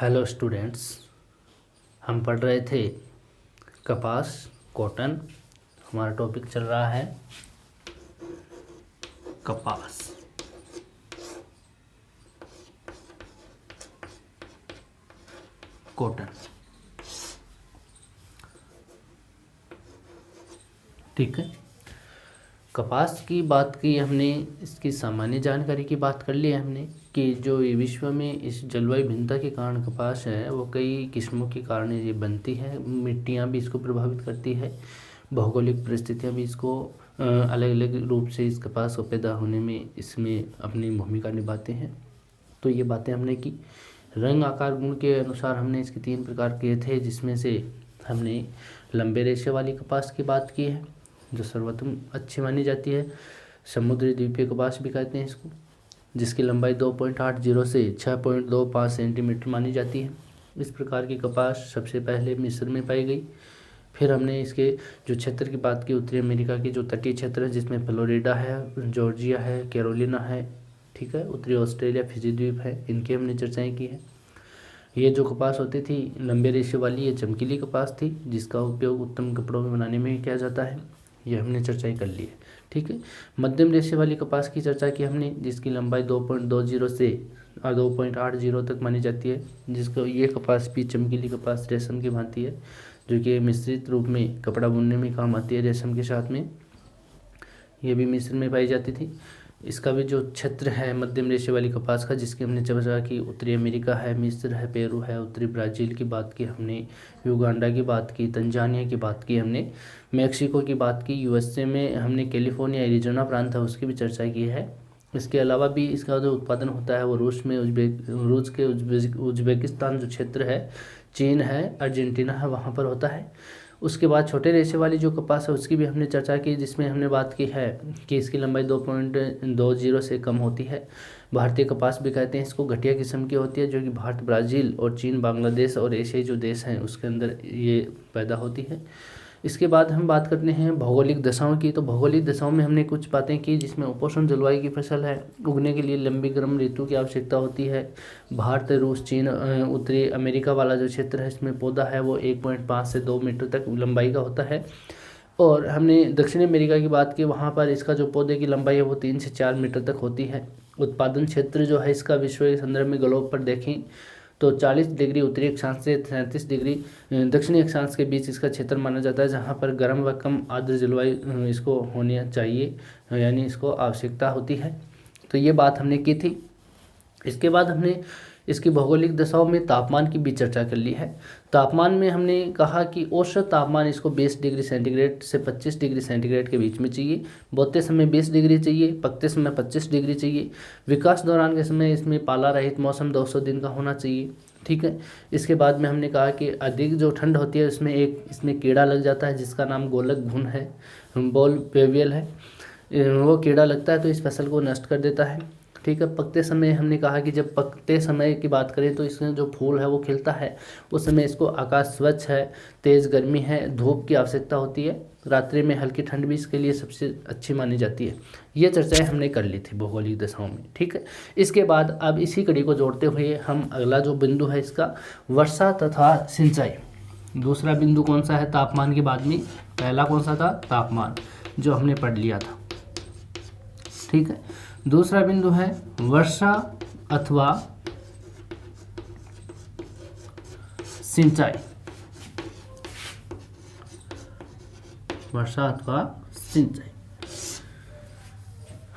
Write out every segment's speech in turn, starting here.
Hello students, हम पढ़ रहे थे कपास कॉटन। हमारा टॉपिक चल रहा है कपास। कॉटन, ठीक है। कपास की बात की हमने, इसकी सामान्य जानकारी की बात कर ली है हमने कि जो ये विश्व में इस जलवायु भिन्नता के कारण कपास है वो कई किस्मों के कारण ये बनती है। मिट्टियाँ भी इसको प्रभावित करती है, भौगोलिक परिस्थितियाँ भी इसको अलग अलग रूप से इस कपास को पैदा होने में इसमें अपनी भूमिका निभाते हैं। तो ये बातें हमने की। रंग आकार गुण के अनुसार हमने इसके 3 प्रकार किए थे, जिसमें से हमने लंबे रेशे वाली कपास की बात की है जो सर्वोत्तम अच्छी मानी जाती है। समुद्री द्वीपीय कपास भी कहते हैं इसको, जिसकी लंबाई 2.80 से 6.25 सेंटीमीटर मानी जाती है। इस प्रकार की कपास सबसे पहले मिस्र में पाई गई। फिर हमने इसके जो क्षेत्र की बात की, उत्तरी अमेरिका के जो तटीय क्षेत्र है जिसमें फ्लोरिडा है, जॉर्जिया है, कैरोलिना है, ठीक है, उत्तरी ऑस्ट्रेलिया, फिजी द्वीप है, इनकी हमने चर्चाएँ की है। ये जो कपास होती थी लंबे रेशे वाली, ये चमकीली कपास थी जिसका उपयोग उत्तम कपड़ों में बनाने में किया जाता है। ये हमने चर्चा कर ली है, ठीक है। मध्यम रेशे वाली कपास की चर्चा की हमने, जिसकी लंबाई 2.20 से 2.80 तक मानी जाती है, जिसको ये कपास भी चमकीली कपास रेशम की भांति है, जो कि मिश्रित रूप में कपड़ा बुनने में काम आती है रेशम के साथ में। ये भी मिस्र में पाई जाती थी। इसका भी जो क्षेत्र है मध्यम रेशे वाली कपास का, जिसकी हमने चर्चा की, उत्तरी अमेरिका है, मिस्र है, पेरू है, उत्तरी ब्राज़ील की बात की हमने, युगांडा की बात की, तंजानिया की बात की हमने, मैक्सिको की बात की, यूएसए में हमने कैलिफोर्निया एरिजोना प्रांत है उसकी भी चर्चा की है। इसके अलावा भी इसका जो उत्पादन होता है वो रूस में, उज्बेकिस्तान जो क्षेत्र है, चीन है, अर्जेंटीना है, वहाँ पर होता है। उसके बाद छोटे रेशे वाली जो कपास है उसकी भी हमने चर्चा की, जिसमें हमने बात की है कि इसकी लंबाई 2.20 से कम होती है। भारतीय कपास भी कहते हैं इसको, घटिया किस्म की होती है, जो कि भारत, ब्राज़ील और चीन, बांग्लादेश और एशियाई जो देश हैं उसके अंदर ये पैदा होती है। इसके बाद हम बात करते हैं भौगोलिक दशाओं की। तो भौगोलिक दशाओं में हमने कुछ बातें की, जिसमें उपोष्ण जलवायु की फसल है, उगने के लिए लंबी गर्म ऋतु की आवश्यकता होती है। भारत, रूस, चीन, उत्तरी अमेरिका वाला जो क्षेत्र है इसमें पौधा है वो 1.5 से 2 मीटर तक लंबाई का होता है। और हमने दक्षिण अमेरिका की बात की, वहाँ पर इसका जो पौधे की लंबाई है वो 3 से 4 मीटर तक होती है। उत्पादन क्षेत्र जो है इसका विश्व के संदर्भ में ग्लोब पर देखें तो 40 डिग्री उत्तरी अक्षांश से 37 डिग्री दक्षिणी अक्षांश के बीच इसका क्षेत्र माना जाता है, जहाँ पर गर्म व कम आर्द्र जलवायु इसको होनी चाहिए, यानी इसको आवश्यकता होती है। तो ये बात हमने की थी। इसके बाद हमने इसकी भौगोलिक दशाओं में तापमान की भी चर्चा कर ली है। तापमान में हमने कहा कि औसत तापमान इसको 20 डिग्री सेंटीग्रेड से 25 डिग्री सेंटीग्रेड के बीच में चाहिए। बोते समय 20 डिग्री चाहिए, पकते समय 25 डिग्री चाहिए। विकास दौरान के समय इसमें पाला रहित मौसम 200 दिन का होना चाहिए, ठीक है। इसके बाद में हमने कहा कि अधिक जो ठंड होती है इसमें कीड़ा लग जाता है जिसका नाम गोलक घुन है, बॉल पेवियल है। वो कीड़ा लगता है तो इस फसल को नष्ट कर देता है, ठीक है। पकते समय हमने कहा कि जब पकते समय की बात करें तो इसमें जो फूल है वो खिलता है, उस समय इसको आकाश स्वच्छ है, तेज़ गर्मी है, धूप की आवश्यकता होती है, रात्रि में हल्की ठंड भी इसके लिए सबसे अच्छी मानी जाती है। ये चर्चाएं हमने कर ली थी भौगोलिक दशाओं में, ठीक है। इसके बाद अब इसी कड़ी को जोड़ते हुए हम अगला जो बिंदु है इसका, वर्षा तथा सिंचाई। दूसरा बिंदु कौन सा है तापमान के बाद में? पहला कौन सा था? तापमान, जो हमने पढ़ लिया था, ठीक है। दूसरा बिंदु है वर्षा अथवा सिंचाई। वर्षा अथवा सिंचाई।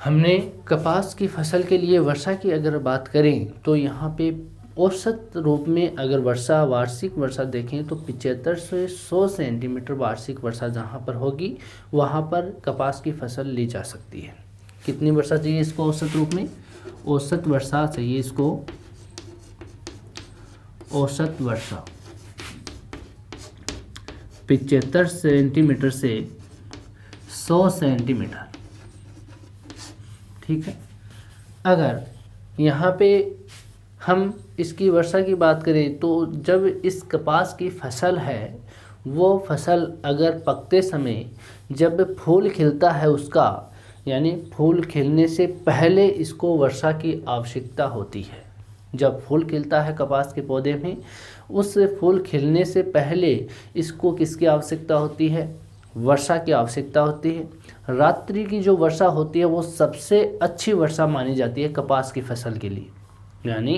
हमने कपास की फसल के लिए वर्षा की अगर बात करें तो यहाँ पे औसत रूप में अगर वर्षा, वार्षिक वर्षा देखें तो 75 से 100 सेंटीमीटर वार्षिक वर्षा जहाँ पर होगी वहाँ पर कपास की फसल ली जा सकती है। कितनी वर्षा चाहिए इसको औसत रूप में? औसत वर्षा चाहिए इसको, औसत वर्षा 75 सेंटीमीटर से 100 सेंटीमीटर, ठीक है। अगर यहाँ पे हम इसकी वर्षा की बात करें तो जब इस कपास की फसल है वो फसल अगर पकते समय जब फूल खिलता है उसका, यानी फूल खिलने से पहले इसको वर्षा की आवश्यकता होती है, जब फूल खिलता है कपास के पौधे में, उस फूल खिलने से पहले इसको किसकी आवश्यकता होती है? वर्षा की आवश्यकता होती है। रात्रि की जो वर्षा होती है वो सबसे अच्छी वर्षा मानी जाती है कपास की फसल के लिए। यानी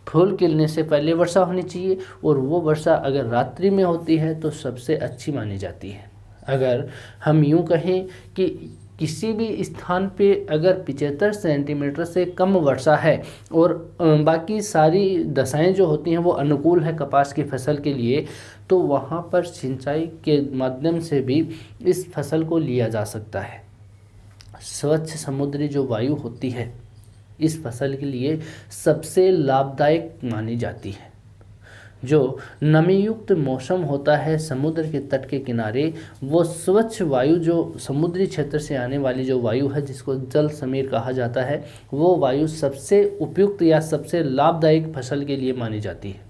फूल खिलने से पहले वर्षा होनी चाहिए, और वो वर्षा अगर रात्रि में होती है तो सबसे अच्छी मानी जाती है। अगर हम यूँ कहें कि किसी भी स्थान पे अगर 75 सेंटीमीटर से कम वर्षा है और बाकी सारी दशाएं जो होती हैं वो अनुकूल है कपास की फसल के लिए, तो वहाँ पर सिंचाई के माध्यम से भी इस फसल को लिया जा सकता है। स्वच्छ समुद्री जो वायु होती है इस फसल के लिए सबसे लाभदायक मानी जाती है। जो नमीयुक्त मौसम होता है समुद्र के तट के किनारे, वो स्वच्छ वायु जो समुद्री क्षेत्र से आने वाली जो वायु है जिसको जल समीर कहा जाता है, वो वायु सबसे उपयुक्त या सबसे लाभदायक फसल के लिए मानी जाती है।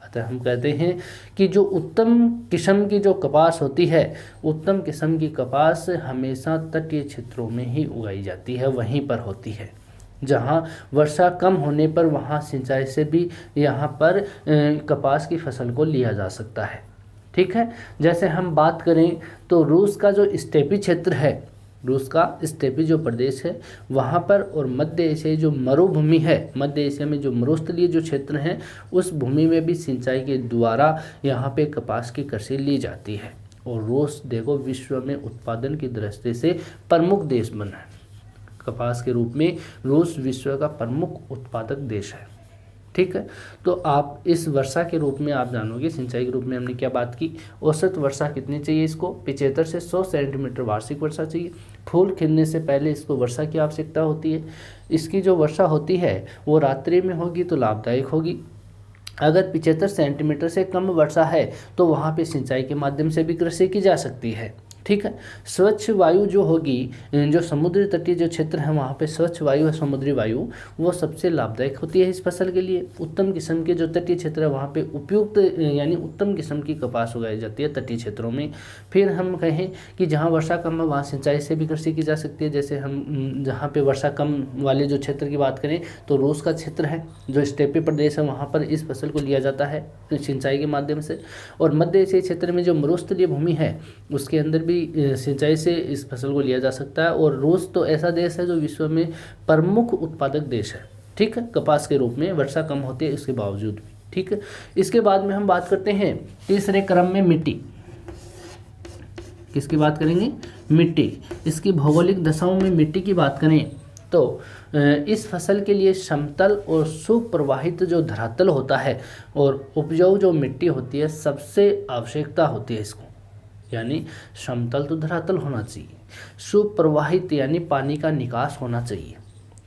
अतः हम कहते हैं कि जो उत्तम किस्म की जो कपास होती है, उत्तम किस्म की कपास हमेशा तटीय क्षेत्रों में ही उगाई जाती है, वहीं पर होती है। जहाँ वर्षा कम होने पर वहाँ सिंचाई से भी यहाँ पर कपास की फसल को लिया जा सकता है। ठीक है, जैसे हम बात करें तो रूस का जो स्टेपी क्षेत्र है, रूस का स्टेपी जो प्रदेश है वहाँ पर, और मध्य एशिया जो मरुभूमि है, मध्य एशिया में जो मरुस्थलीय जो क्षेत्र हैं उस भूमि में भी सिंचाई के द्वारा यहाँ पे कपास की कृषि ली जाती है। और रूस देखो विश्व में उत्पादन की दृष्टि से प्रमुख देश बना है। कपास के रूप में रूस विश्व का प्रमुख उत्पादक देश है। ठीक है, तो आप इस वर्षा के रूप में आप जानोगे, सिंचाई के रूप में हमने क्या बात की, औसत वर्षा कितनी चाहिए इसको? 75 से 100 सेंटीमीटर वार्षिक वर्षा चाहिए। फूल खिलने से पहले इसको वर्षा की आवश्यकता होती है। इसकी जो वर्षा होती है वो रात्रि में होगी तो लाभदायक होगी। अगर 75 सेंटीमीटर से कम वर्षा है तो वहाँ पे सिंचाई के माध्यम से भी कृषि की जा सकती है। ठीक है, स्वच्छ वायु जो होगी, जो समुद्री तटीय जो क्षेत्र है वहाँ पे स्वच्छ वायु है, समुद्री वायु, वो सबसे लाभदायक होती है इस फसल के लिए। उत्तम किस्म के जो तटीय क्षेत्र है वहाँ पे उपयुक्त यानी उत्तम किस्म की कपास उगाई जाती है तटीय क्षेत्रों में। फिर हम कहें कि जहाँ वर्षा कम है वहाँ सिंचाई से भी कृषि की जा सकती है। जैसे हम जहाँ पे वर्षा कम वाले जो क्षेत्र की बात करें तो रूस का क्षेत्र है, जो स्टेपी प्रदेश है, वहाँ पर इस फसल को लिया जाता है सिंचाई के माध्यम से। और मध्य एशियाई क्षेत्र में जो मरुस्थलीय भूमि है उसके अंदर भी सिंचाई से इस फसल को लिया जा सकता है। और रूस तो ऐसा देश है जो विश्व में प्रमुख उत्पादक देश है। ठीक है, कपास के रूप में वर्षा कम होती है इसके बावजूद भी। ठीक है, इसके बाद में हम बात करते हैं तीसरे क्रम में मिट्टी। किसकी बात करेंगे? मिट्टी। इसकी भौगोलिक दशाओं में मिट्टी की बात करें तो इस फसल के लिए समतल और सुप्रवाहित जो धरातल होता है और उपजाऊ जो मिट्टी होती है सबसे आवश्यकता होती है इसको। यानी समतल तो धरातल होना चाहिए, सुप्रवाहित यानी पानी का निकास होना चाहिए।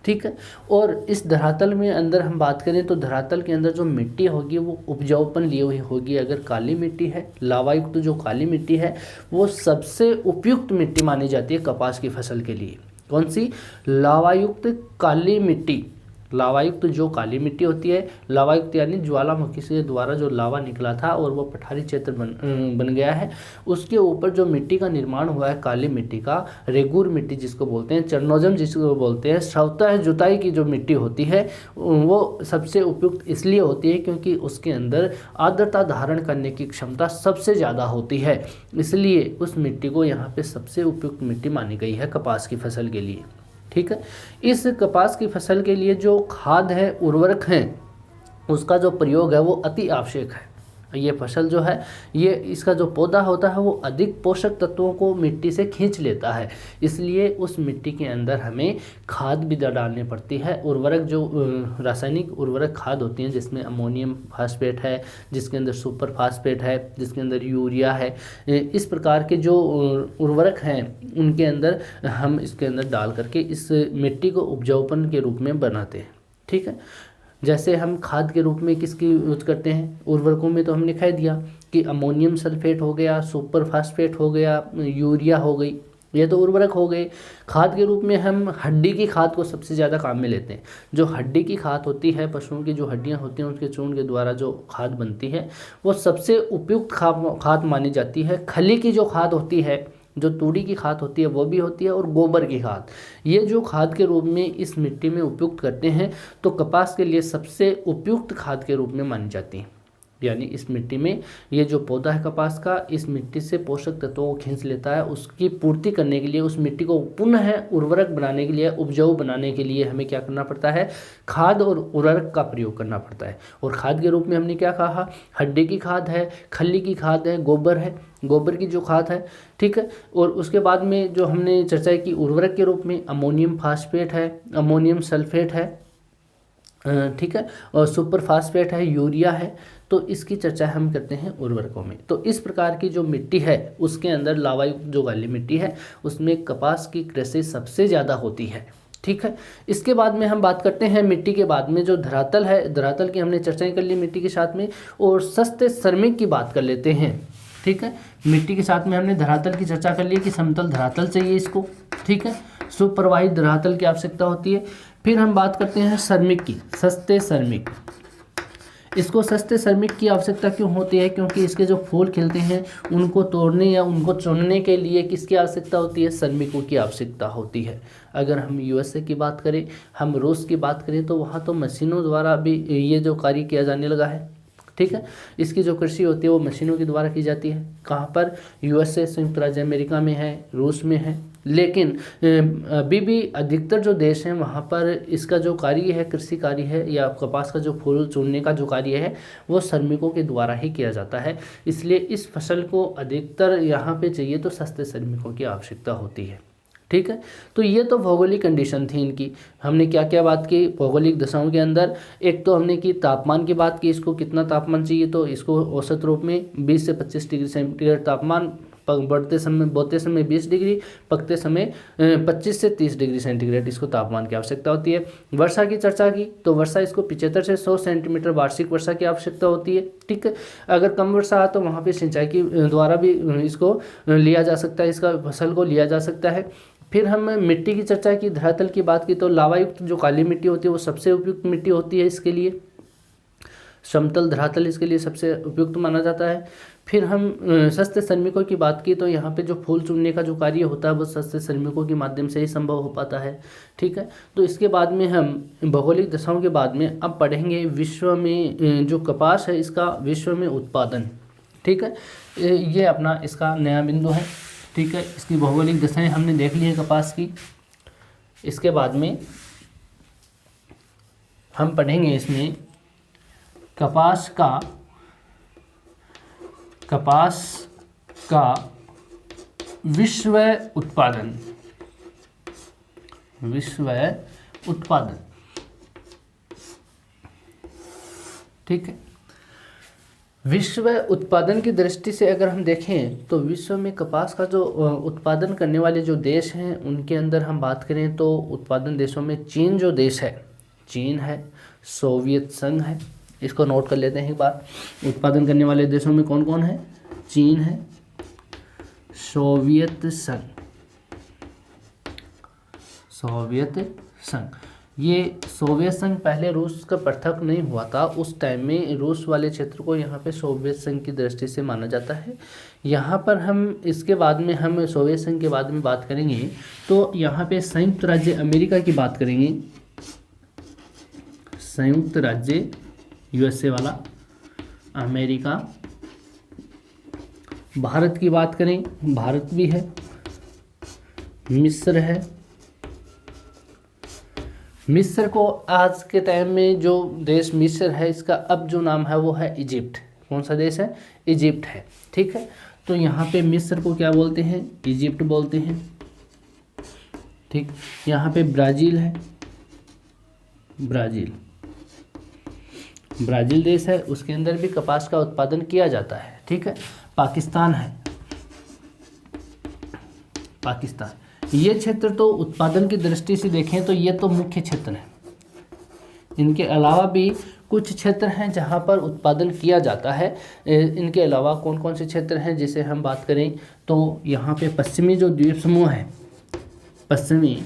ठीक है, और इस धरातल में अंदर हम बात करें तो धरातल के अंदर जो मिट्टी होगी वो उपजाऊपन लिए हुई होगी। अगर काली मिट्टी है, लावायुक्त जो काली मिट्टी है, वो सबसे उपयुक्त मिट्टी मानी जाती है कपास की फसल के लिए। कौन सी? लावायुक्त काली मिट्टी। लावायुक्त जो काली मिट्टी होती है, लावायुक्त यानी ज्वालामुखी से द्वारा जो लावा निकला था और वो पठारी क्षेत्र बन गया है, उसके ऊपर जो मिट्टी का निर्माण हुआ है काली मिट्टी का, रेगूर मिट्टी जिसको बोलते हैं, चरनोजम जिसको बोलते हैं, स्वतः जुताई की जो मिट्टी होती है वो सबसे उपयुक्त इसलिए होती है क्योंकि उसके अंदर आर्द्रता धारण करने की क्षमता सबसे ज़्यादा होती है, इसलिए उस मिट्टी को यहाँ पे सबसे उपयुक्त मिट्टी मानी गई है कपास की फसल के लिए। ठीक है, इस कपास की फसल के लिए जो खाद है, उर्वरक हैं, उसका जो प्रयोग है वो अति आवश्यक है। ये फसल जो है, ये इसका जो पौधा होता है वो अधिक पोषक तत्वों को मिट्टी से खींच लेता है, इसलिए उस मिट्टी के अंदर हमें खाद भी डालनी पड़ती है। उर्वरक जो रासायनिक उर्वरक खाद होती हैं जिसमें अमोनियम फास्फेट है, जिसके अंदर सुपर फास्फेट है, जिसके अंदर यूरिया है, इस प्रकार के जो उर्वरक हैं उनके अंदर हम इसके अंदर डाल करके इस मिट्टी को उपजाऊपन के रूप में बनाते हैं। ठीक है, जैसे हम खाद के रूप में किसकी यूज करते हैं? उर्वरकों में तो हमने कह दिया कि अमोनियम सल्फेट हो गया, सुपर फास्फेट हो गया, यूरिया हो गई, ये तो उर्वरक हो गए। खाद के रूप में हम हड्डी की खाद को सबसे ज़्यादा काम में लेते हैं। जो हड्डी की खाद होती है, पशुओं की जो हड्डियां होती हैं उसके चूर्ण के द्वारा जो खाद बनती है वो सबसे उपयुक्त खाद मानी जाती है। खली की जो खाद होती है जो तूड़ी की खाद होती है वो भी होती है, और गोबर की खाद, ये जो खाद के रूप में इस मिट्टी में उपयुक्त करते हैं तो कपास के लिए सबसे उपयुक्त खाद के रूप में मानी जाती है। यानी इस मिट्टी में ये जो पौधा है कपास का, इस मिट्टी से पोषक तत्वों को खींच लेता है। उसकी पूर्ति करने के लिए, उस मिट्टी को पुनः उर्वरक बनाने के लिए, उपजाऊ बनाने के लिए हमें क्या करना पड़ता है, खाद और उर्वरक का प्रयोग करना पड़ता है। और खाद के रूप में हमने क्या कहा, हड्डी की खाद है, खल्ली की खाद है, गोबर की जो खाद है, ठीक है। और उसके बाद में जो हमने चर्चा की उर्वरक के रूप में अमोनियम फास्फेट है, अमोनियम सल्फेट है, ठीक है, और सुपर फास्फेट है, यूरिया है। तो इसकी चर्चा हम करते हैं उर्वरकों में। तो इस प्रकार की जो मिट्टी है उसके अंदर लावायुक्त जो काली मिट्टी है उसमें कपास की कृषि सबसे ज़्यादा होती है, ठीक है। इसके बाद में हम बात करते हैं मिट्टी के बाद में जो धरातल है, धरातल की हमने चर्चाएं कर ली मिट्टी के साथ में, और सस्ते श्रमिक की बात कर लेते हैं, ठीक है। मिट्टी के साथ में हमने धरातल की चर्चा कर ली कि समतल धरातल चाहिए इसको, ठीक है, सुप्रवाहित धरातल की आवश्यकता होती है। फिर हम बात करते हैं श्रमिक की, सस्ते श्रमिक। इसको सस्ते श्रमिक की आवश्यकता क्यों होती है, क्योंकि इसके जो फूल खिलते हैं उनको तोड़ने या उनको चुनने के लिए किसकी आवश्यकता होती है, श्रमिकों की आवश्यकता होती है। अगर हम यूएसए की बात करें, हम रूस की बात करें, तो वहाँ तो मशीनों द्वारा भी ये जो कार्य किया जाने लगा है, ठीक है। इसकी जो कृषि होती है वो मशीनों के द्वारा की जाती है। कहाँ पर, यूएसए, संयुक्त राज्य अमेरिका में है, रूस में है। लेकिन अभी भी अधिकतर जो देश हैं वहाँ पर इसका जो कार्य है, कृषि कार्य है या कपास का जो फूल चुनने का जो कार्य है वो श्रमिकों के द्वारा ही किया जाता है। इसलिए इस फसल को अधिकतर यहाँ पे चाहिए तो सस्ते श्रमिकों की आवश्यकता होती है, ठीक है। तो ये तो भौगोलिक कंडीशन थी इनकी। हमने क्या क्या बात की भौगोलिक दशाओं के अंदर, एक तो हमने की तापमान की बात की, इसको कितना तापमान चाहिए, तो इसको औसत रूप में 20 से 25 डिग्री सेंटीग्रेड तापमान, बोते समय 20 डिग्री, पकते समय 25 से 30 डिग्री सेंटीग्रेड इसको तापमान की आवश्यकता होती है। वर्षा की चर्चा की तो वर्षा इसको 75 से 100 सेंटीमीटर वार्षिक वर्षा की आवश्यकता होती है, ठीक है। अगर कम वर्षा आ तो वहाँ पे सिंचाई की द्वारा भी इसको लिया जा सकता है, इसका फसल को लिया जा सकता है। फिर हम मिट्टी की चर्चा की, धरातल की बात की तो लावायुक्त जो काली मिट्टी होती है वो सबसे उपयुक्त मिट्टी होती है इसके लिए, समतल धरातल इसके लिए सबसे उपयुक्त माना जाता है। फिर हम सस्ते श्रमिकों की बात की तो यहाँ पे जो फूल चुनने का जो कार्य होता है वो सस्ते श्रमिकों के माध्यम से ही संभव हो पाता है, ठीक है। तो इसके बाद में हम भौगोलिक दशाओं के बाद में अब पढ़ेंगे विश्व में जो कपास है इसका विश्व में उत्पादन, ठीक है। ये अपना इसका नया बिंदु है, ठीक है। इसकी भौगोलिक दशाएं हमने देख ली है कपास की। इसके बाद में हम पढ़ेंगे इसमें कपास का विश्व उत्पादन, ठीक है। विश्व उत्पादन की दृष्टि से अगर हम देखें तो विश्व में कपास का जो उत्पादन करने वाले जो देश हैं उनके अंदर हम बात करें तो उत्पादन देशों में चीन जो देश है, चीन है, सोवियत संघ है, इसको नोट कर लेते हैं एक बार। उत्पादन करने वाले देशों में कौन कौन है, चीन है, सोवियत संघ। ये सोवियत संघ पहले रूस का पृथक नहीं हुआ था, उस टाइम में रूस वाले क्षेत्र को यहाँ पे सोवियत संघ की दृष्टि से माना जाता है। यहाँ पर हम इसके बाद में हम सोवियत संघ के बाद में बात करेंगे तो यहाँ पे संयुक्त राज्य अमेरिका की बात करेंगे, संयुक्त राज्य यूएसए वाला, अमेरिका। भारत की बात करें, भारत भी है, मिस्र है। मिस्र को आज के टाइम में जो देश मिस्र है इसका अब जो नाम है वो है इजिप्ट। कौन सा देश है, इजिप्ट है, ठीक है। तो यहाँ पे मिस्र को क्या बोलते हैं, इजिप्ट बोलते हैं, ठीक। यहाँ पे ब्राज़ील है, ब्राज़ील देश है, उसके अंदर भी कपास का उत्पादन किया जाता है, ठीक है। पाकिस्तान है, ये क्षेत्र तो उत्पादन की दृष्टि से देखें तो ये तो मुख्य क्षेत्र है। इनके अलावा भी कुछ क्षेत्र हैं जहाँ पर उत्पादन किया जाता है। इनके अलावा कौन कौन से क्षेत्र हैं जिसे हम बात करें तो यहाँ पे पश्चिमी जो द्वीप समूह है, पश्चिमी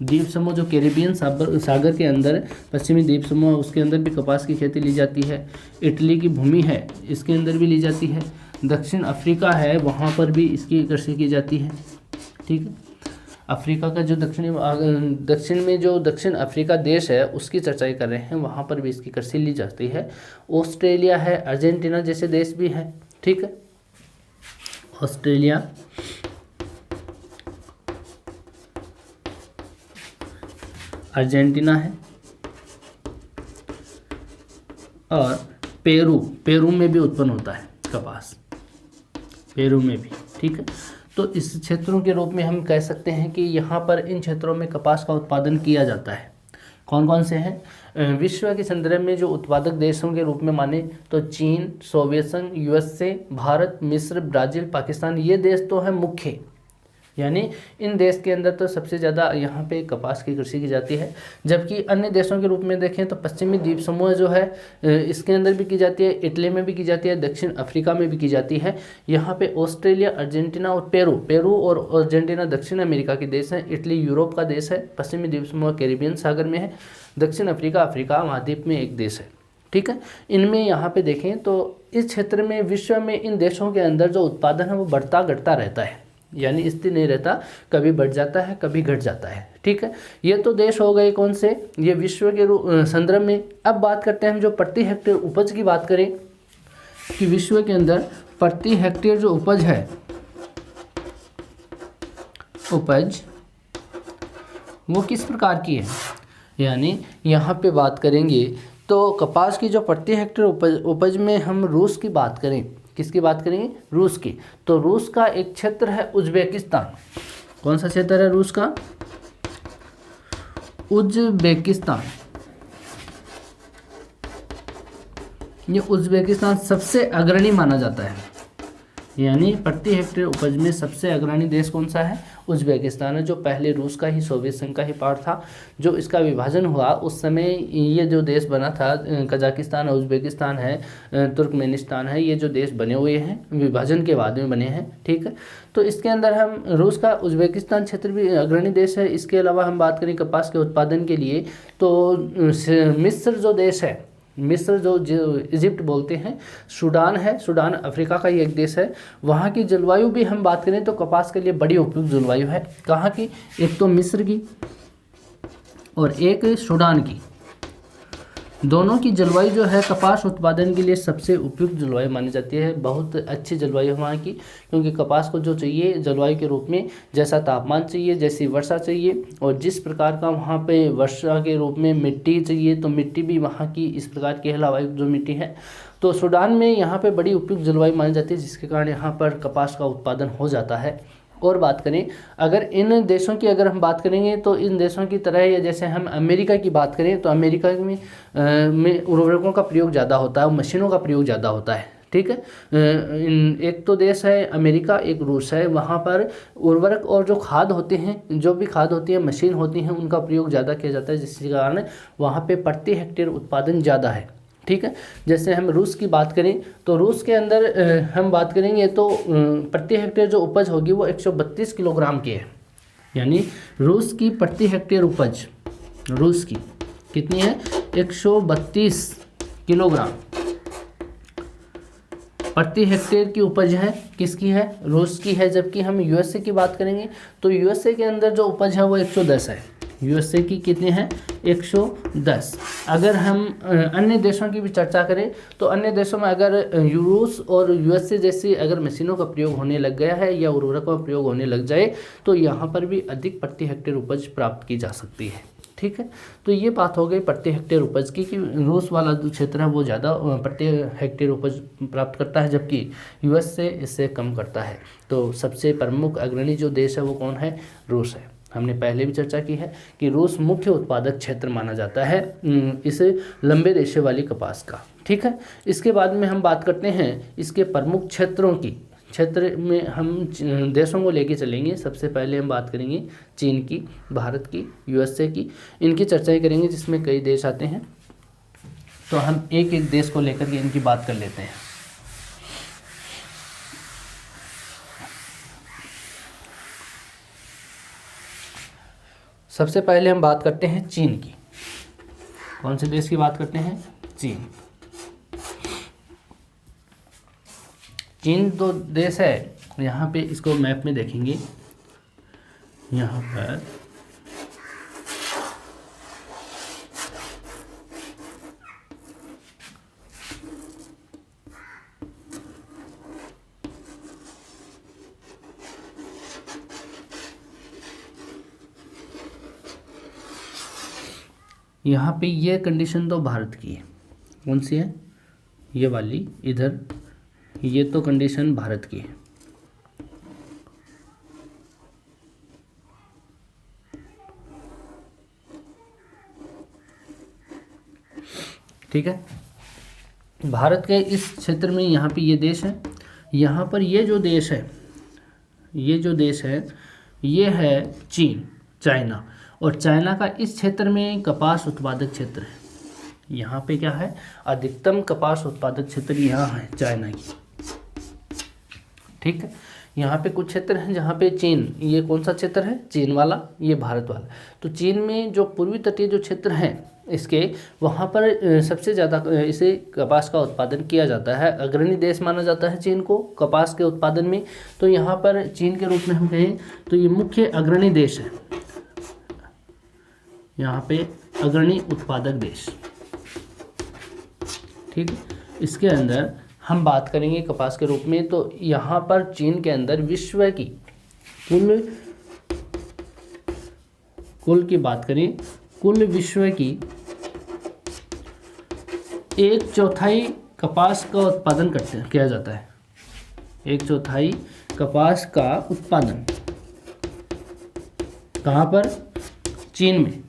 द्वीप समूह जो कैरिबियन सागर के अंदर पश्चिमी द्वीप समूह है उसके अंदर भी कपास की खेती ली जाती है। इटली की भूमि है इसके अंदर भी ली जाती है। दक्षिण अफ्रीका है वहाँ पर भी इसकी कृषि की जाती है, ठीक है। अफ्रीका का जो दक्षिण में जो दक्षिण अफ्रीका देश है उसकी चर्चा कर रहे हैं, वहाँ पर भी इसकी कृषि ली जाती है। ऑस्ट्रेलिया है, अर्जेंटीना जैसे देश भी हैं, ठीक है। ऑस्ट्रेलिया, अर्जेंटीना है, और पेरू में भी उत्पन्न होता है कपास, पेरू में भी, ठीक है। तो इस क्षेत्रों के रूप में हम कह सकते हैं कि यहाँ पर इन क्षेत्रों में कपास का उत्पादन किया जाता है। कौन कौन से हैं? विश्व के संदर्भ में जो उत्पादक देशों के रूप में माने तो चीन, सोवियत संघ, यूएसए, भारत, मिस्र, ब्राज़ील, पाकिस्तान, ये देश तो हैं मुख्य। यानी इन देश के अंदर तो सबसे ज़्यादा यहाँ पे कपास की कृषि की जाती है। जबकि अन्य देशों के रूप में देखें तो पश्चिमी द्वीप समूह जो है इसके अंदर भी की जाती है, इटली में भी की जाती है, दक्षिण अफ्रीका में भी की जाती है। यहाँ पे ऑस्ट्रेलिया, अर्जेंटीना और पेरू और अर्जेंटीना दक्षिण अमेरिका के देश हैं। इटली यूरोप का देश है, पश्चिमी द्वीप समूह कैरिबियन सागर में है, दक्षिण अफ्रीका अफ्रीका महाद्वीप में एक देश है, ठीक है। इनमें यहाँ पे देखें तो इस क्षेत्र में विश्व में इन देशों के अंदर जो उत्पादन है वो बढ़ता घटता रहता है, यानी स्थिर नहीं रहता, कभी बढ़ जाता है कभी घट जाता है, ठीक है। ये तो देश हो गए कौन से, ये विश्व के संदर्भ में। अब बात करते हैं हम जो प्रति हेक्टेयर उपज की बात करें कि विश्व के अंदर प्रति हेक्टेयर जो उपज है, उपज वो किस प्रकार की है। यानी यहाँ पे बात करेंगे तो कपास की जो प्रति हेक्टेयर उपज में हम रूस की बात करें, किसकी बात करेंगे, रूस की। तो रूस का एक क्षेत्र है उज्बेकिस्तान। कौन सा क्षेत्र है रूस का, उज्बेकिस्तान। ये उज्बेकिस्तान सबसे अग्रणी माना जाता है, यानी प्रति हेक्टेयर उपज में सबसे अग्रणी देश कौन सा है, उज्बेकिस्तान है, जो पहले रूस का ही, सोवियत संघ का ही पार्ट था। जो इसका विभाजन हुआ उस समय ये जो देश बना था, कजाकिस्तान है, उज्बेकिस्तान है, तुर्कमेनिस्तान है, ये जो देश बने हुए हैं विभाजन के बाद में बने हैं, ठीक है। तो इसके अंदर हम रूस का उज्बेकिस्तान क्षेत्र भी अग्रणी देश है। इसके अलावा हम बात करें कपास के उत्पादन के लिए तो मिस्र जो देश है, मिस्र जो इजिप्ट बोलते हैं, सूडान है, सूडान अफ्रीका का ही एक देश है। वहाँ की जलवायु भी हम बात करें तो कपास के लिए बड़ी उपयुक्त जलवायु है। कहाँ की, एक तो मिस्र की और एक सूडान की, दोनों की जलवायु जो है कपास उत्पादन के लिए सबसे उपयुक्त जलवायु मानी जाती है। बहुत अच्छी जलवायु है वहाँ की, क्योंकि कपास को जो चाहिए जलवायु के रूप में, जैसा तापमान चाहिए, जैसी वर्षा चाहिए और जिस प्रकार का वहाँ पे वर्षा के रूप में मिट्टी चाहिए, तो मिट्टी भी वहाँ की इस प्रकार की हलवायु जो मिट्टी है। तो सूडान में यहाँ पे बड़ी उपयुक्त जलवायु मानी जाती है, जिसके कारण यहाँ पर कपास का उत्पादन हो जाता है। और बात करें अगर इन देशों की, अगर हम बात करेंगे तो इन देशों की तरह, या जैसे हम अमेरिका की बात करें तो अमेरिका में उर्वरकों का प्रयोग ज़्यादा होता है और मशीनों का प्रयोग ज़्यादा होता है, ठीक है। एक तो देश है अमेरिका, एक रूस है। वहाँ पर उर्वरक और जो खाद होते हैं, जो भी खाद होती है, मशीन होती हैं, उनका प्रयोग ज़्यादा किया जाता है, जिसके कारण वहाँ पे प्रति हेक्टेयर उत्पादन ज़्यादा है, ठीक है। जैसे हम रूस की बात करें तो रूस के अंदर हम बात करेंगे तो प्रति हेक्टेयर जो उपज होगी वो 132 किलोग्राम की है। यानी रूस की प्रति हेक्टेयर उपज, रूस की कितनी है, 132 किलोग्राम प्रति हेक्टेयर की उपज है। किसकी है, रूस की है। जबकि हम यूएसए की बात करेंगे तो यूएसए के अंदर जो उपज है वो 110 है। यूएसए की कितनी है, 110। अगर हम अन्य देशों की भी चर्चा करें तो अन्य देशों में अगर रूस और यूएसए जैसी अगर मशीनों का प्रयोग होने लग गया है या उर्वरकों का प्रयोग होने लग जाए तो यहाँ पर भी अधिक प्रति हेक्टेयर उपज प्राप्त की जा सकती है, ठीक है। तो ये बात हो गई प्रति हेक्टेयर उपज की कि रूस वाला जो क्षेत्र है वो ज़्यादा प्रति हेक्टेयर उपज प्राप्त करता है, जबकि यूएसए इससे कम करता है। तो सबसे प्रमुख अग्रणी जो देश है वो कौन है, रूस है। हमने पहले भी चर्चा की है कि रूस मुख्य उत्पादक क्षेत्र माना जाता है इस लंबे रेशे वाली कपास का, ठीक है। इसके बाद में हम बात करते हैं इसके प्रमुख क्षेत्रों की। क्षेत्र में हम देशों को लेके चलेंगे। सबसे पहले हम बात करेंगे चीन की, भारत की, यूएसए की, इनकी चर्चाएं करेंगे जिसमें कई देश आते हैं। तो हम एक एक देश को लेकर के इनकी बात कर लेते हैं। सबसे पहले हम बात करते हैं चीन की। कौन से देश की बात करते हैं, चीन। चीन तो देश है, यहाँ पे इसको मैप में देखेंगे यहाँ पर यहाँ पे ये कंडीशन तो भारत की है। कौन सी है? ये वाली इधर, ये तो कंडीशन भारत की है। ठीक है, भारत के इस क्षेत्र में यहाँ पे ये देश है, यहाँ पर ये जो देश है, ये जो देश है ये है चीन, चाइना, और चाइना का इस क्षेत्र में कपास उत्पादक क्षेत्र है। यहाँ पे क्या है? अधिकतम कपास उत्पादक क्षेत्र यहाँ है चाइना की। ठीक है, यहाँ पे कुछ क्षेत्र हैं जहाँ पे चीन, ये कौन सा क्षेत्र है? चीन वाला, ये भारत वाला। तो चीन में जो पूर्वी तटीय जो क्षेत्र हैं इसके, वहाँ पर सबसे ज़्यादा इसे कपास का उत्पादन किया जाता है। अग्रणी देश माना जाता है चीन को कपास के उत्पादन में। तो यहाँ पर चीन के रूप में हम कहें तो ये मुख्य अग्रणी देश है, यहाँ पे अग्रणी उत्पादक देश। ठीक है, इसके अंदर हम बात करेंगे कपास के रूप में, तो यहाँ पर चीन के अंदर विश्व की कुल की बात करें, कुल विश्व की 1/4 कपास का उत्पादन किया जाता है। 1/4 कपास का उत्पादन कहाँ पर? चीन में।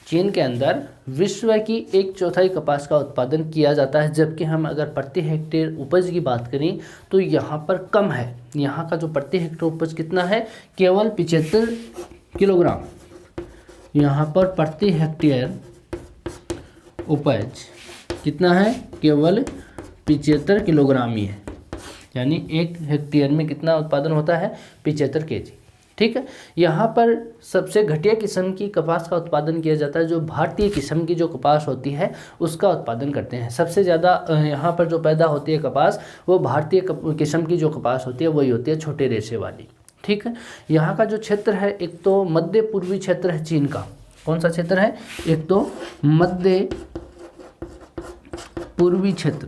चीन के अंदर विश्व की 1/4 कपास का उत्पादन किया जाता है, जबकि हम अगर प्रति हेक्टेयर उपज की बात करें तो यहाँ पर कम है। यहाँ का जो प्रति हेक्टेयर उपज कितना है? केवल 75 किलोग्राम। यहाँ पर प्रति हेक्टेयर उपज कितना है? केवल 75 किलोग्राम ही है, यानी 1 हेक्टेयर में कितना उत्पादन होता है? 75 केजी। ठीक है, यहाँ पर सबसे घटिया किस्म की कपास का उत्पादन किया जाता है। जो भारतीय किस्म की जो कपास होती है उसका उत्पादन करते हैं। सबसे ज़्यादा यहाँ पर जो पैदा होती है कपास, वो भारतीय किस्म की जो कपास होती है वही होती है छोटे रेशे वाली। ठीक है, यहाँ का जो क्षेत्र है, एक तो मध्य पूर्वी क्षेत्र है चीन का। कौन सा क्षेत्र है? एक तो मध्य पूर्वी क्षेत्र,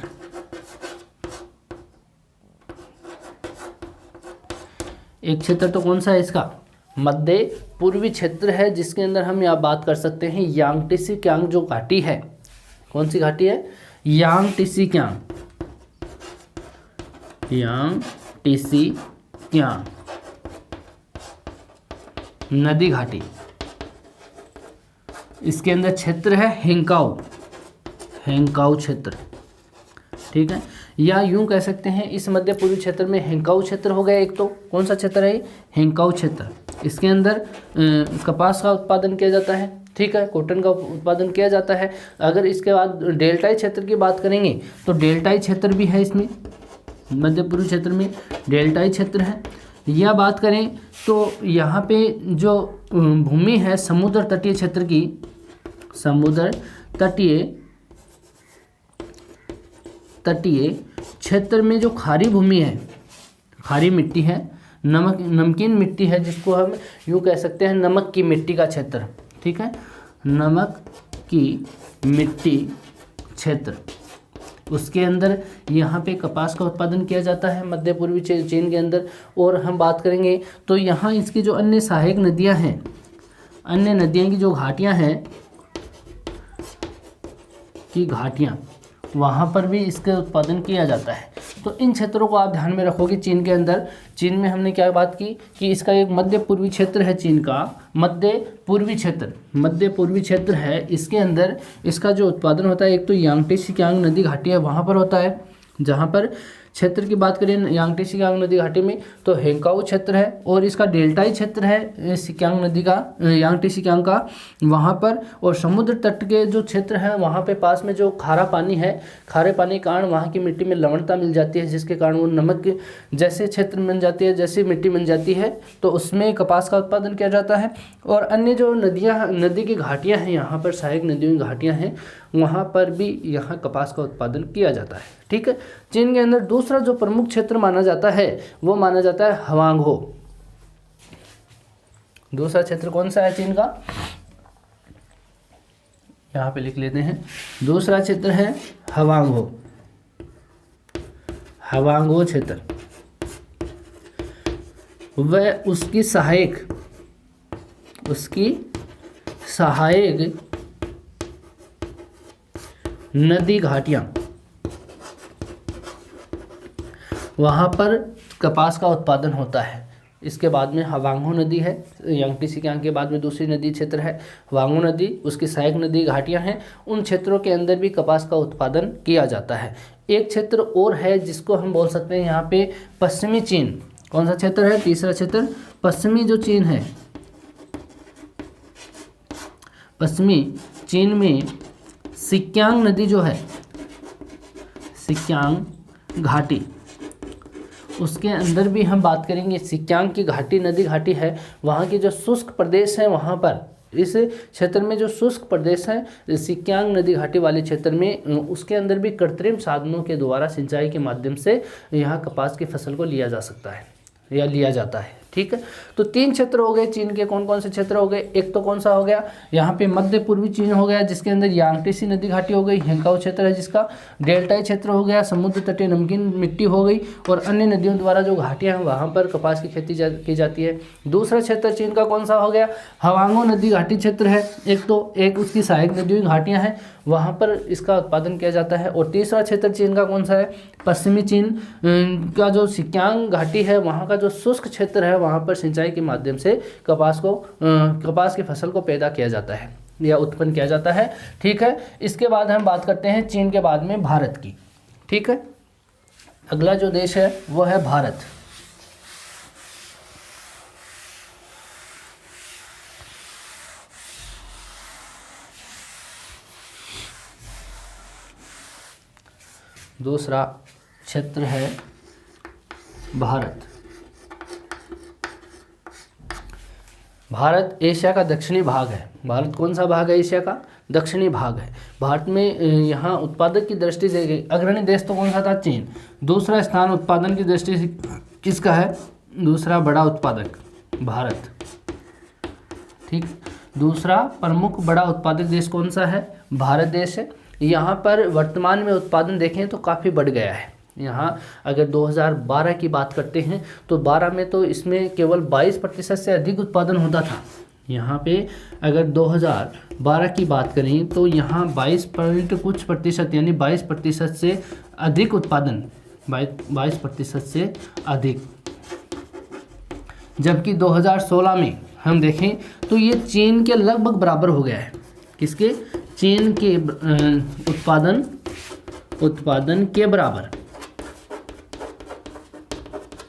एक क्षेत्र तो कौन सा है इसका? मध्य पूर्वी क्षेत्र है, जिसके अंदर हम यहाँ बात कर सकते हैं यांगटीसी कियांग जो घाटी है। कौन सी घाटी है? यांगटीसी कियांग, यांगटीसी कियांग नदी घाटी। इसके अंदर क्षेत्र है हेंकाओ, हेंकाओ क्षेत्र। ठीक है, या यूं कह सकते हैं इस मध्य पूर्वी क्षेत्र में हेंकाओ क्षेत्र हो गया एक तो। कौन सा क्षेत्र है? हेंकाओ क्षेत्र। इसके अंदर कपास का उत्पादन किया जाता है। ठीक है, कॉटन का उत्पादन किया जाता है। अगर इसके बाद डेल्टाई क्षेत्र की बात करेंगे तो डेल्टाई क्षेत्र भी है इसमें, मध्य पूर्वी क्षेत्र में डेल्टाई क्षेत्र है। या बात करें तो यहाँ पे जो भूमि है समुद्र तटीय क्षेत्र की, समुद्र तटीय क्षेत्र में जो खारी भूमि है, खारी मिट्टी है, नमकीन मिट्टी है, जिसको हम यूँ कह सकते हैं नमक की मिट्टी का क्षेत्र। ठीक है, नमक की मिट्टी क्षेत्र, उसके अंदर यहाँ पे कपास का उत्पादन किया जाता है मध्य पूर्वी चीन के अंदर। और हम बात करेंगे तो यहाँ इसकी जो अन्य सहायक नदियाँ हैं, अन्य नदियों की जो घाटियाँ हैं की घाटियाँ, वहाँ पर भी इसका उत्पादन किया जाता है। तो इन क्षेत्रों को आप ध्यान में रखोगे। चीन के अंदर, चीन में हमने क्या बात की कि इसका एक मध्य पूर्वी क्षेत्र है, चीन का मध्य पूर्वी क्षेत्र है। इसके अंदर इसका जो उत्पादन होता है, एक तो यांगटीसी कियांग नदी घाटी है वहाँ पर होता है। जहाँ पर क्षेत्र की बात करें यांगटीसी कियांग नदी घाटी में तो हेंकाओ क्षेत्र है, और इसका डेल्टाई क्षेत्र है सिक्यांग नदी का, यांगटीसी कियांग का वहाँ पर। और समुद्र तट के जो क्षेत्र है वहाँ पे पास में जो खारा पानी है, खारे पानी के कारण वहाँ की मिट्टी में लवणता मिल जाती है, जिसके कारण वो नमक जैसे क्षेत्र बन जाती है, जैसी मिट्टी बन जाती है, तो उसमें कपास का उत्पादन किया जाता है। और अन्य जो नदी की घाटियाँ हैं, यहाँ पर सहायक नदियों की घाटियाँ हैं, वहाँ पर भी यहाँ कपास का उत्पादन किया जाता है। ठीक है, चीन के अंदर दूसरा जो प्रमुख क्षेत्र माना जाता है वो माना जाता है हवांग हो। दूसरा क्षेत्र कौन सा है चीन का, यहाँ पे लिख लेते हैं। दूसरा क्षेत्र है हवांगो, हवांगो क्षेत्र। वह उसकी सहायक नदी घाटियां, वहाँ पर कपास का उत्पादन होता है। इसके बाद में हवांगो नदी है, यांगटी सिकियांग के बाद में दूसरी नदी क्षेत्र है हवांगो नदी, उसकी सहायक नदी घाटियां हैं। उन क्षेत्रों के अंदर भी कपास का उत्पादन किया जाता है। एक क्षेत्र और है जिसको हम बोल सकते हैं यहाँ पे पश्चिमी चीन। कौन सा क्षेत्र है, तीसरा क्षेत्र पश्चिमी जो चीन है, पश्चिमी चीन में सिक्यांग नदी जो है, सिक्यांग घाटी, उसके अंदर भी हम बात करेंगे। सिक्यांग की घाटी नदी घाटी है, वहाँ की जो शुष्क प्रदेश है, वहाँ पर इस क्षेत्र में जो शुष्क प्रदेश है सिक्यांग नदी घाटी वाले क्षेत्र में, उसके अंदर भी कृत्रिम साधनों के द्वारा सिंचाई के माध्यम से यहाँ कपास की फसल को लिया जा सकता है या लिया जाता है। ठीक है, तो 3 क्षेत्र हो गए चीन के। कौन कौन से क्षेत्र हो गए, एक तो कौन सा हो गया यहाँ पे मध्य पूर्वी चीन हो गया, जिसके अंदर यांगटी नदी घाटी हो गई, हेंकाओ क्षेत्र है जिसका, डेल्टाई क्षेत्र हो गया, समुद्र तटीय नमकीन मिट्टी हो गई, और अन्य नदियों द्वारा जो घाटियाँ हैं वहाँ पर कपास की खेती की जाती है। दूसरा क्षेत्र चीन का कौन सा हो गया, हवांगो नदी घाटी क्षेत्र है। एक उसकी सहायक नदियों घाटियाँ हैं, वहाँ पर इसका उत्पादन किया जाता है। और तीसरा क्षेत्र चीन का कौन सा है, पश्चिमी चीन का जो सिक्यांग घाटी है, वहाँ का जो शुष्क क्षेत्र है, वहाँ पर सिंचाई के माध्यम से कपास की फसल को पैदा किया जाता है या उत्पन्न किया जाता है। ठीक है, इसके बाद हम बात करते हैं चीन के बाद में भारत की। ठीक है, अगला जो देश है वो है भारत। दूसरा क्षेत्र है भारत। भारत एशिया का दक्षिणी भाग है। भारत कौन सा भाग है, एशिया का दक्षिणी भाग है। भारत में यहाँ उत्पादक की दृष्टि से अग्रणी देश तो कौन सा था, चीन। दूसरा स्थान उत्पादन की दृष्टि से किसका है, दूसरा बड़ा उत्पादक भारत। ठीक, दूसरा प्रमुख बड़ा उत्पादक देश कौन सा है, भारत देश है। यहाँ पर वर्तमान में उत्पादन देखें तो काफ़ी बढ़ गया है। यहाँ अगर 2012 की बात करते हैं तो 12 में तो इसमें केवल 22% से अधिक उत्पादन होता था। यहाँ पे अगर 2012 की बात करें तो यहाँ 22 पॉइंट कुछ प्रतिशत यानी 22% से अधिक उत्पादन, 22% से अधिक। जबकि 2016 में हम देखें तो ये चीन के लगभग बराबर हो गया है। किसके, चीन के उत्पादन के बराबर।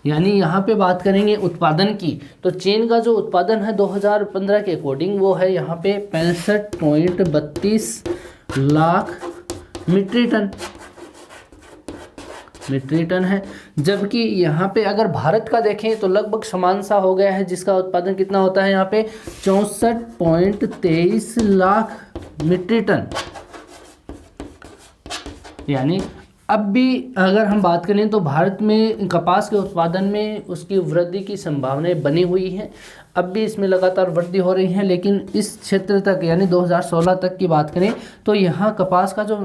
यानी यहाँ पे बात करेंगे उत्पादन की तो चीन का जो उत्पादन है 2015 के अकॉर्डिंग वो है यहाँ पे 65.32 लाख मीट्रिक टन है। जबकि यहाँ पे अगर भारत का देखें तो लगभग समान सा हो गया है, जिसका उत्पादन कितना होता है यहाँ पे 64.23 लाख मीट्रिक टन। यानी अब भी अगर हम बात करें तो भारत में कपास के उत्पादन में उसकी वृद्धि की संभावनाएं बनी हुई हैं। अब भी इसमें लगातार वृद्धि हो रही है, लेकिन इस क्षेत्र तक यानी 2016 तक की बात करें तो यहाँ कपास का जो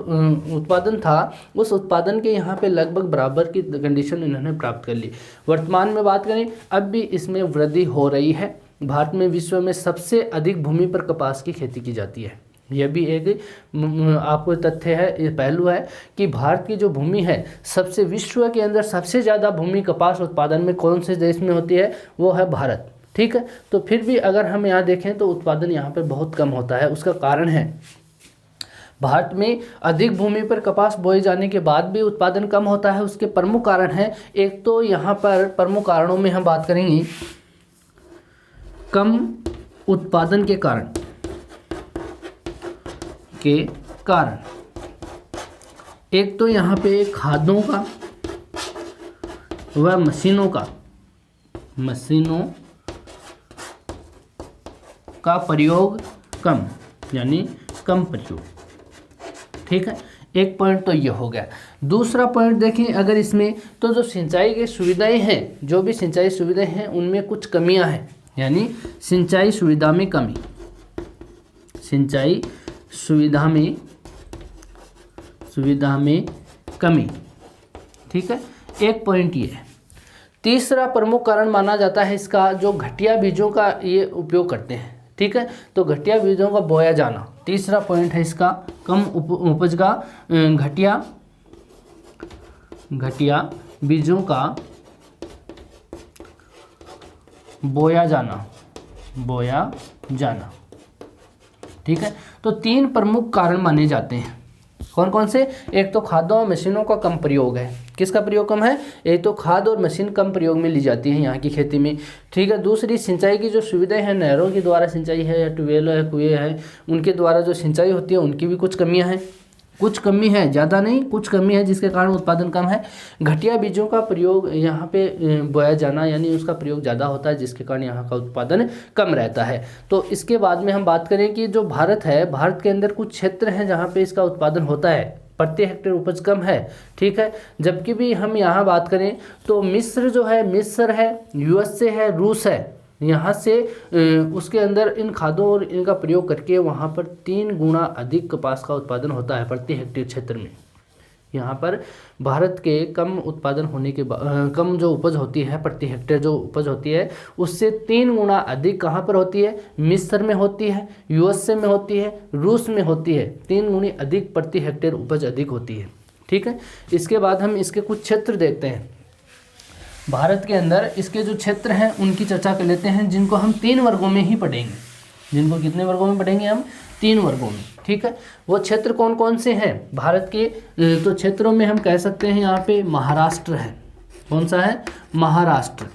उत्पादन था उस उत्पादन के यहाँ पे लगभग बराबर की कंडीशन इन्होंने प्राप्त कर ली। वर्तमान में बात करें अब भी इसमें वृद्धि हो रही है। भारत में विश्व में सबसे अधिक भूमि पर कपास की खेती की जाती है। यह भी एक आपको तथ्य है, ये पहलू है कि भारत की जो भूमि है सबसे विश्व के अंदर सबसे ज़्यादा भूमि कपास उत्पादन में कौन से देश में होती है, वो है भारत। ठीक है, तो फिर भी अगर हम यहाँ देखें तो उत्पादन यहाँ पे बहुत कम होता है। उसका कारण है भारत में अधिक भूमि पर कपास बोए जाने के बाद भी उत्पादन कम होता है। उसके प्रमुख कारण है, एक तो यहाँ पर प्रमुख कारणों में हम बात करेंगे कम उत्पादन के कारण एक तो यहाँ पे खादों का व मशीनों का प्रयोग कम, यानी कम प्रयोग। ठीक है, एक पॉइंट तो ये हो गया। दूसरा पॉइंट देखें अगर इसमें तो जो सिंचाई की सुविधाएं हैं, जो भी सिंचाई सुविधाएं हैं उनमें कुछ कमियां हैं। यानी सिंचाई सुविधा में कमी, सिंचाई सुविधा में कमी। ठीक है, एक पॉइंट ये है। तीसरा प्रमुख कारण माना जाता है इसका, जो घटिया बीजों का ये उपयोग करते हैं। ठीक है, तो घटिया बीजों का बोया जाना तीसरा पॉइंट है इसका, कम उपज का घटिया बीजों का बोया जाना। ठीक है, तो 3 प्रमुख कारण माने जाते हैं। कौन कौन से? एक तो खादों और मशीनों का कम प्रयोग है। किसका प्रयोग कम है? एक तो खाद और मशीन कम प्रयोग में ली जाती है यहाँ की खेती में। ठीक है, दूसरी सिंचाई की जो सुविधाएं हैं, नहरों के द्वारा सिंचाई है या ट्यूबवेल है, कुएँ है, उनके द्वारा जो सिंचाई होती है उनकी भी कुछ कमियाँ हैं, कुछ कमी है, ज़्यादा नहीं, कुछ कमी है, जिसके कारण उत्पादन कम है। घटिया बीजों का प्रयोग यहाँ पे बोया जाना, यानी उसका प्रयोग ज़्यादा होता है, जिसके कारण यहाँ का उत्पादन कम रहता है। तो इसके बाद में हम बात करें कि जो भारत है, भारत के अंदर कुछ क्षेत्र हैं जहाँ पे इसका उत्पादन होता है, प्रति हेक्टेयर उपज कम है। ठीक है, जबकि भी हम यहाँ बात करें तो मिस्र जो है, मिस्र है, USA है, रूस है, यहाँ से उसके अंदर इन खादों और इनका प्रयोग करके वहाँ पर 3 गुना अधिक कपास का उत्पादन होता है प्रति हेक्टेयर क्षेत्र में। यहाँ पर भारत के कम उत्पादन होने के कम जो उपज होती है, प्रति हेक्टेयर जो उपज होती है, उससे 3 गुना अधिक कहाँ पर होती है? मिस्र में होती है, USA में होती है, रूस में होती है। 3 गुनी अधिक प्रति हेक्टेयर उपज अधिक होती है। ठीक है, इसके बाद हम इसके कुछ क्षेत्र देखते हैं भारत के अंदर। इसके जो क्षेत्र हैं उनकी चर्चा कर लेते हैं, जिनको हम 3 वर्गों में ही पढ़ेंगे। जिनको कितने वर्गों में पढ़ेंगे हम? 3 वर्गों में। ठीक है, वो क्षेत्र कौन कौन से हैं भारत के? तो क्षेत्रों में हम कह सकते हैं यहाँ पे महाराष्ट्र है। कौन सा है? महाराष्ट्र।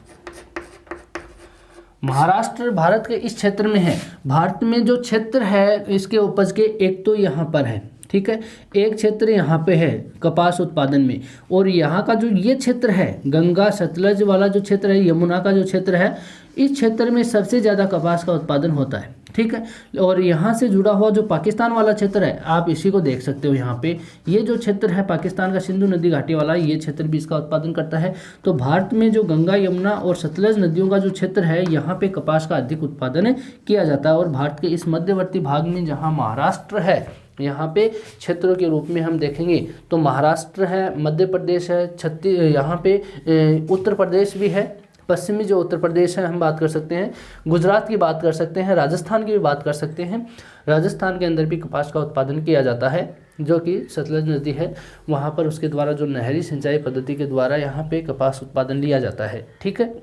महाराष्ट्र भारत के इस क्षेत्र में है। भारत में जो क्षेत्र है इसके उपज के, एक तो यहाँ पर है। ठीक है, एक क्षेत्र यहाँ पे है कपास उत्पादन में, और यहाँ का जो ये क्षेत्र है, गंगा सतलज वाला जो क्षेत्र है, यमुना का जो क्षेत्र है, इस क्षेत्र में सबसे ज़्यादा कपास का उत्पादन होता है। ठीक है, और यहाँ से जुड़ा हुआ जो पाकिस्तान वाला क्षेत्र है, आप इसी को देख सकते हो यहाँ पे, ये जो क्षेत्र है पाकिस्तान का, सिंधु नदी घाटी वाला, ये क्षेत्र भी इसका उत्पादन करता है। तो भारत में जो गंगा, यमुना और सतलज नदियों का जो क्षेत्र है, यहाँ पे कपास का अधिक उत्पादन किया जाता है। और भारत के इस मध्यवर्ती भाग में जहाँ महाराष्ट्र है, यहाँ पे क्षेत्रों के रूप में हम देखेंगे तो महाराष्ट्र है, मध्य प्रदेश है, यहाँ पे उत्तर प्रदेश भी है, पश्चिमी जो उत्तर प्रदेश है हम बात कर सकते हैं, गुजरात की बात कर सकते हैं, राजस्थान की भी बात कर सकते हैं। राजस्थान के अंदर भी कपास का उत्पादन किया जाता है, जो कि सतलज नदी है, वहाँ पर उसके द्वारा जो नहरी सिंचाई पद्धति के द्वारा यहाँ पे कपास उत्पादन लिया जाता है। ठीक है,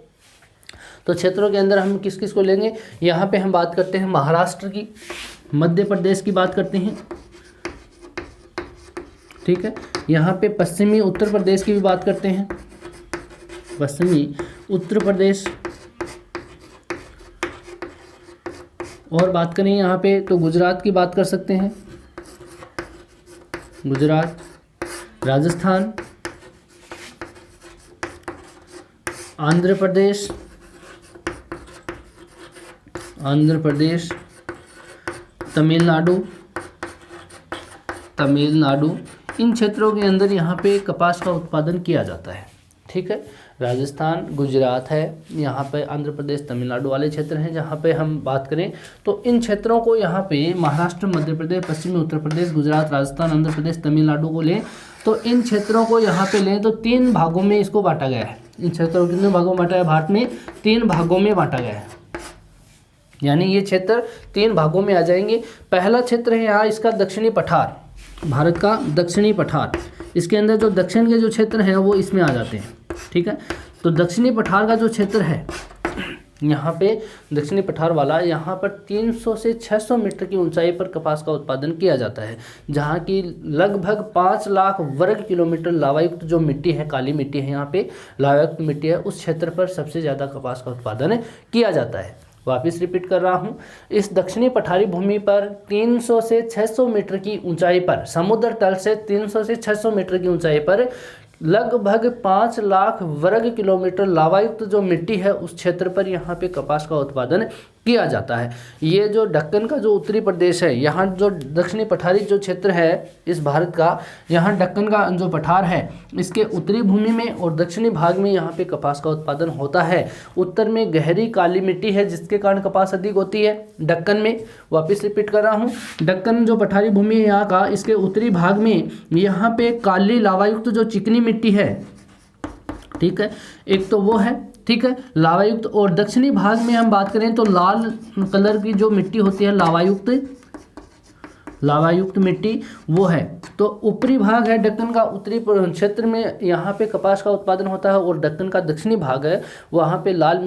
तो क्षेत्रों के अंदर हम किस किस को लेंगे? यहाँ पे हम बात करते हैं महाराष्ट्र की, मध्य प्रदेश की बात करते हैं। ठीक है, यहाँ पे पश्चिमी उत्तर प्रदेश की भी बात करते हैं, पश्चिमी उत्तर प्रदेश। और बात करें यहाँ पे तो गुजरात की बात कर सकते हैं, गुजरात, राजस्थान, आंध्र प्रदेश, तमिलनाडु, इन क्षेत्रों के अंदर यहाँ पे कपास का उत्पादन किया जाता है। ठीक है, राजस्थान, गुजरात है, यहाँ पे आंध्र प्रदेश, तमिलनाडु वाले क्षेत्र हैं। जहाँ पे हम बात करें तो इन क्षेत्रों को यहाँ पे महाराष्ट्र, मध्य प्रदेश, पश्चिमी उत्तर प्रदेश, गुजरात, राजस्थान, आंध्र प्रदेश, तमिलनाडु को लें तो इन क्षेत्रों को यहाँ पे लें तो 3 भागों में इसको बांटा गया है। इन क्षेत्रों को कितने भागों में बांटा है? भारत में 3 भागों में बांटा गया है, यानी ये क्षेत्र 3 भागों में आ जाएंगे। पहला क्षेत्र है यहाँ इसका दक्षिणी पठार, भारत का दक्षिणी पठार। इसके अंदर जो दक्षिण के जो क्षेत्र हैं वो इसमें आ जाते हैं। ठीक है, तो दक्षिणी पठार का जो क्षेत्र है यहाँ पे, दक्षिणी पठार वाला, यहाँ पर 300 से 600 मीटर की ऊंचाई पर कपास का उत्पादन किया जाता है, जहाँ की लगभग 5 लाख वर्ग किलोमीटर लावायुक्त जो मिट्टी है, काली मिट्टी है, यहाँ पे लावायुक्त मिट्टी है, उस क्षेत्र पर सबसे ज़्यादा कपास का उत्पादन किया जाता है। वापस रिपीट कर रहा हूँ, इस दक्षिणी पठारी भूमि पर 300 से 600 मीटर की ऊंचाई पर, समुद्र तल से 300 से 600 मीटर की ऊंचाई पर लगभग 5 लाख वर्ग किलोमीटर लावायुक्त जो मिट्टी है उस क्षेत्र पर यहाँ पे कपास का उत्पादन किया जाता है। ये जो दक्कन का जो उत्तरी प्रदेश है, यहाँ जो दक्षिणी पठारी जो क्षेत्र है इस भारत का, यहाँ दक्कन का जो पठार है इसके उत्तरी भूमि में और दक्षिणी भाग में यहाँ पे कपास का उत्पादन होता है। उत्तर में गहरी काली मिट्टी है जिसके कारण कपास अधिक होती है दक्कन में। वापस रिपीट कर रहा हूँ, दक्कन जो पठारी भूमि है यहाँ का, इसके उत्तरी भाग में यहाँ पे काली लावायुक्त जो चिकनी मिट्टी है, ठीक है, एक तो वो है, ठीक है, लावायुक्त। और दक्षिणी भाग में हम बात करें तो लाल कलर की जो मिट्टी होती है लावायुक्त मिट्टी वो है। तो ऊपरी भाग है दक्कन का उत्तरी क्षेत्र में, यहाँ पे कपास का उत्पादन होता है और दक्कन का दक्षिणी भाग है वहाँ पे लाल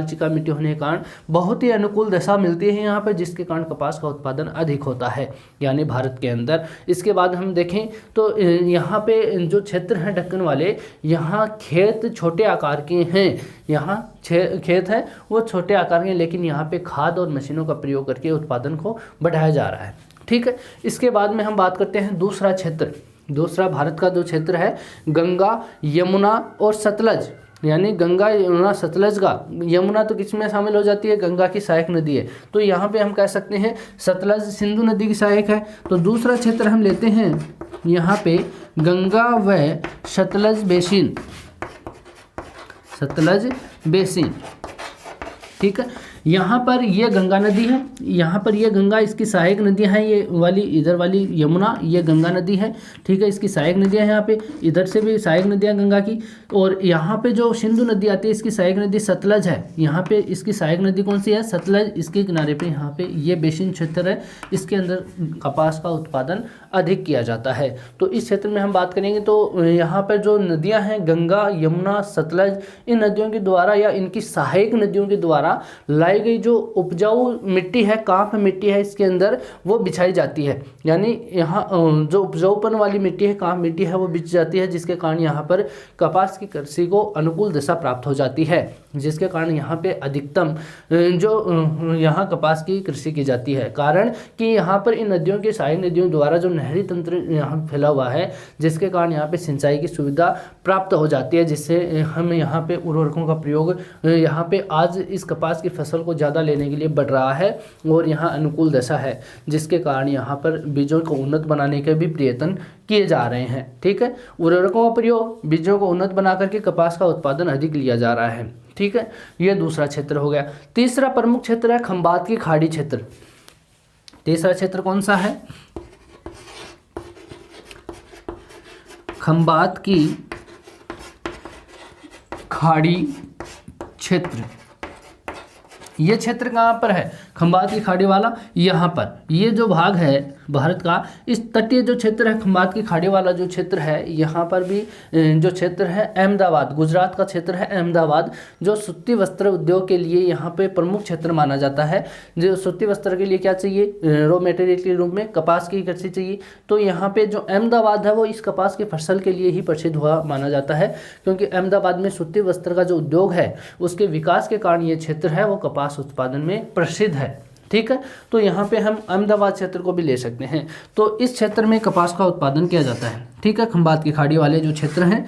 चिका मिट्टी होने के कारण बहुत ही अनुकूल दशा मिलती है यहाँ पे, जिसके कारण कपास का उत्पादन अधिक होता है यानी भारत के अंदर। इसके बाद हम देखें तो यहाँ पे जो क्षेत्र हैं दक्कन वाले, यहाँ खेत छोटे आकार के हैं, यहाँ खेत है वो छोटे आकार के हैं, लेकिन यहाँ पे खाद और मशीनों का प्रयोग करके उत्पादन को बढ़ाया जा रहा है, ठीक है। इसके बाद में हम बात करते हैं दूसरा भारत का जो क्षेत्र है गंगा यमुना और सतलज, यानी गंगा यमुना सतलज का, यमुना तो किस में शामिल हो जाती है, गंगा की सहायक नदी है, तो यहाँ पे हम कह सकते हैं सतलज सिंधु नदी की सहायक है। तो दूसरा क्षेत्र हम लेते हैं यहाँ पे गंगा व सतलज बेसिन, ठीक है। यहाँ पर ये गंगा नदी है, यहाँ पर ये गंगा इसकी सहायक नदियाँ हैं, ये वाली इधर वाली यमुना ये गंगा नदी है, ठीक है, इसकी सहायक नदियाँ हैं यहाँ पे, इधर से भी सहायक नदियाँ गंगा की। और यहाँ पे जो सिंधु नदी आती है इसकी सहायक नदी सतलज है, यहाँ पे इसकी सहायक नदी कौन सी है, सतलज। इसके किनारे पे यहाँ पे ये बेसिन क्षेत्र है, इसके अंदर कपास का उत्पादन अधिक किया जाता है। तो इस क्षेत्र में हम बात करेंगे तो यहाँ पर जो नदियाँ हैं गंगा यमुना सतलज, इन नदियों के द्वारा या इनकी सहायक नदियों के द्वारा लाई गई जो उपजाऊ मिट्टी है, कांप मिट्टी है, इसके अंदर वो बिछाई जाती है, यानी यहाँ जो उपजाऊपन वाली मिट्टी है, कांप मिट्टी है, वो बिछ जाती है, जिसके कारण यहाँ पर कपास की कृषि को अनुकूल दशा प्राप्त हो जाती है, जिसके कारण यहाँ पे अधिकतम जो यहाँ कपास की कृषि की जाती है। कारण कि यहाँ पर इन नदियों के सहायक नदियों द्वारा जो नहरी तंत्र यहाँ फैला हुआ है, जिसके कारण यहाँ पे सिंचाई की सुविधा प्राप्त हो जाती है, जिससे हम यहाँ पे उर्वरकों का प्रयोग यहाँ पे आज इस कपास की फसल को ज़्यादा लेने के लिए बढ़ रहा है और यहाँ अनुकूल दशा है, जिसके कारण यहाँ पर बीजों को उन्नत बनाने के भी प्रयत्न किए जा रहे हैं, ठीक है। उर्वरकों का प्रयोग बीजों को उन्नत बना करके कपास का उत्पादन अधिक लिया जा रहा है, ठीक है। ये दूसरा क्षेत्र हो गया। तीसरा प्रमुख क्षेत्र है खंबात की खाड़ी क्षेत्र। तीसरा क्षेत्र कौन सा है, खंबात की खाड़ी क्षेत्र। ये क्षेत्र कहाँ पर है, खंबात की खाड़ी वाला, यहाँ पर ये जो भाग है भारत का, इस तटीय जो क्षेत्र है खंबात की खाड़ी वाला जो क्षेत्र है, यहाँ पर भी जो क्षेत्र है अहमदाबाद, गुजरात का क्षेत्र है अहमदाबाद, जो सूती वस्त्र उद्योग के लिए यहाँ पे प्रमुख क्षेत्र माना जाता है। जो सूती वस्त्र के लिए क्या चाहिए, रॉ मटेरियल के रूप में कपास की कृषि चाहिए, तो यहाँ पे जो अहमदाबाद है वो इस कपास की फसल के लिए ही प्रसिद्ध हुआ माना जाता है, क्योंकि अहमदाबाद में सूती वस्त्र का जो उद्योग है उसके विकास के कारण ये क्षेत्र है वो कपास उत्पादन में प्रसिद्ध है, ठीक है। तो यहाँ पे हम अहमदाबाद क्षेत्र को भी ले सकते हैं। तो इस क्षेत्र में कपास का उत्पादन किया जाता है, ठीक है। खंबात की खाड़ी वाले जो क्षेत्र हैं,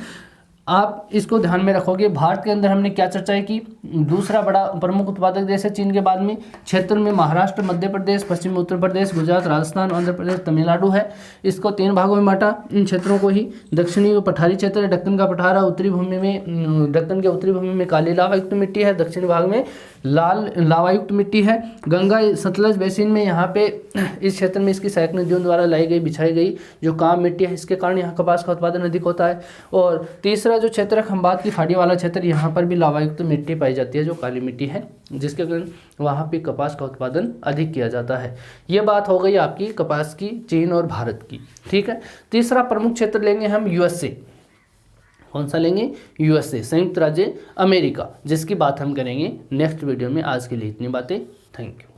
आप इसको ध्यान में रखोगे। भारत के अंदर हमने क्या चर्चा की, दूसरा बड़ा प्रमुख उत्पादक देश है चीन के बाद में, क्षेत्र में महाराष्ट्र, मध्य प्रदेश, पश्चिम उत्तर प्रदेश, गुजरात, राजस्थान, आंध्र प्रदेश, तमिलनाडु है। इसको 3 भागों में बांटा इन क्षेत्रों को ही। दक्षिणी पठारी क्षेत्र है, दक्कन का पठार है, उत्तरी भूमि में दक्कन के उत्तरी भूमि में काली लावायुक्त मिट्टी है, दक्षिणी भाग में लाल लावायुक्त मिट्टी है। गंगा सतलज बेसिन में यहाँ पे इस क्षेत्र में इसकी सहायक नदियों द्वारा लाई गई बिछाई गई जो काम मिट्टी है, इसके कारण यहाँ कपास का उत्पादन अधिक होता है। और तीसरा जो क्षेत्र है खंबात की खाड़ी वाला क्षेत्र, यहाँ पर भी लावायुक्त मिट्टी पाई जाती है जो काली मिट्टी है, जिसके कारण वहाँ पे कपास का उत्पादन अधिक किया जाता है। ये बात हो गई आपकी कपास की चीन और भारत की, ठीक है। तीसरा प्रमुख क्षेत्र लेंगे हम यूएसए। कौन सा लेंगे, यूएसए, संयुक्त राज्य अमेरिका, जिसकी बात हम करेंगे नेक्स्ट वीडियो में। आज के लिए इतनी बातें, थैंक यू।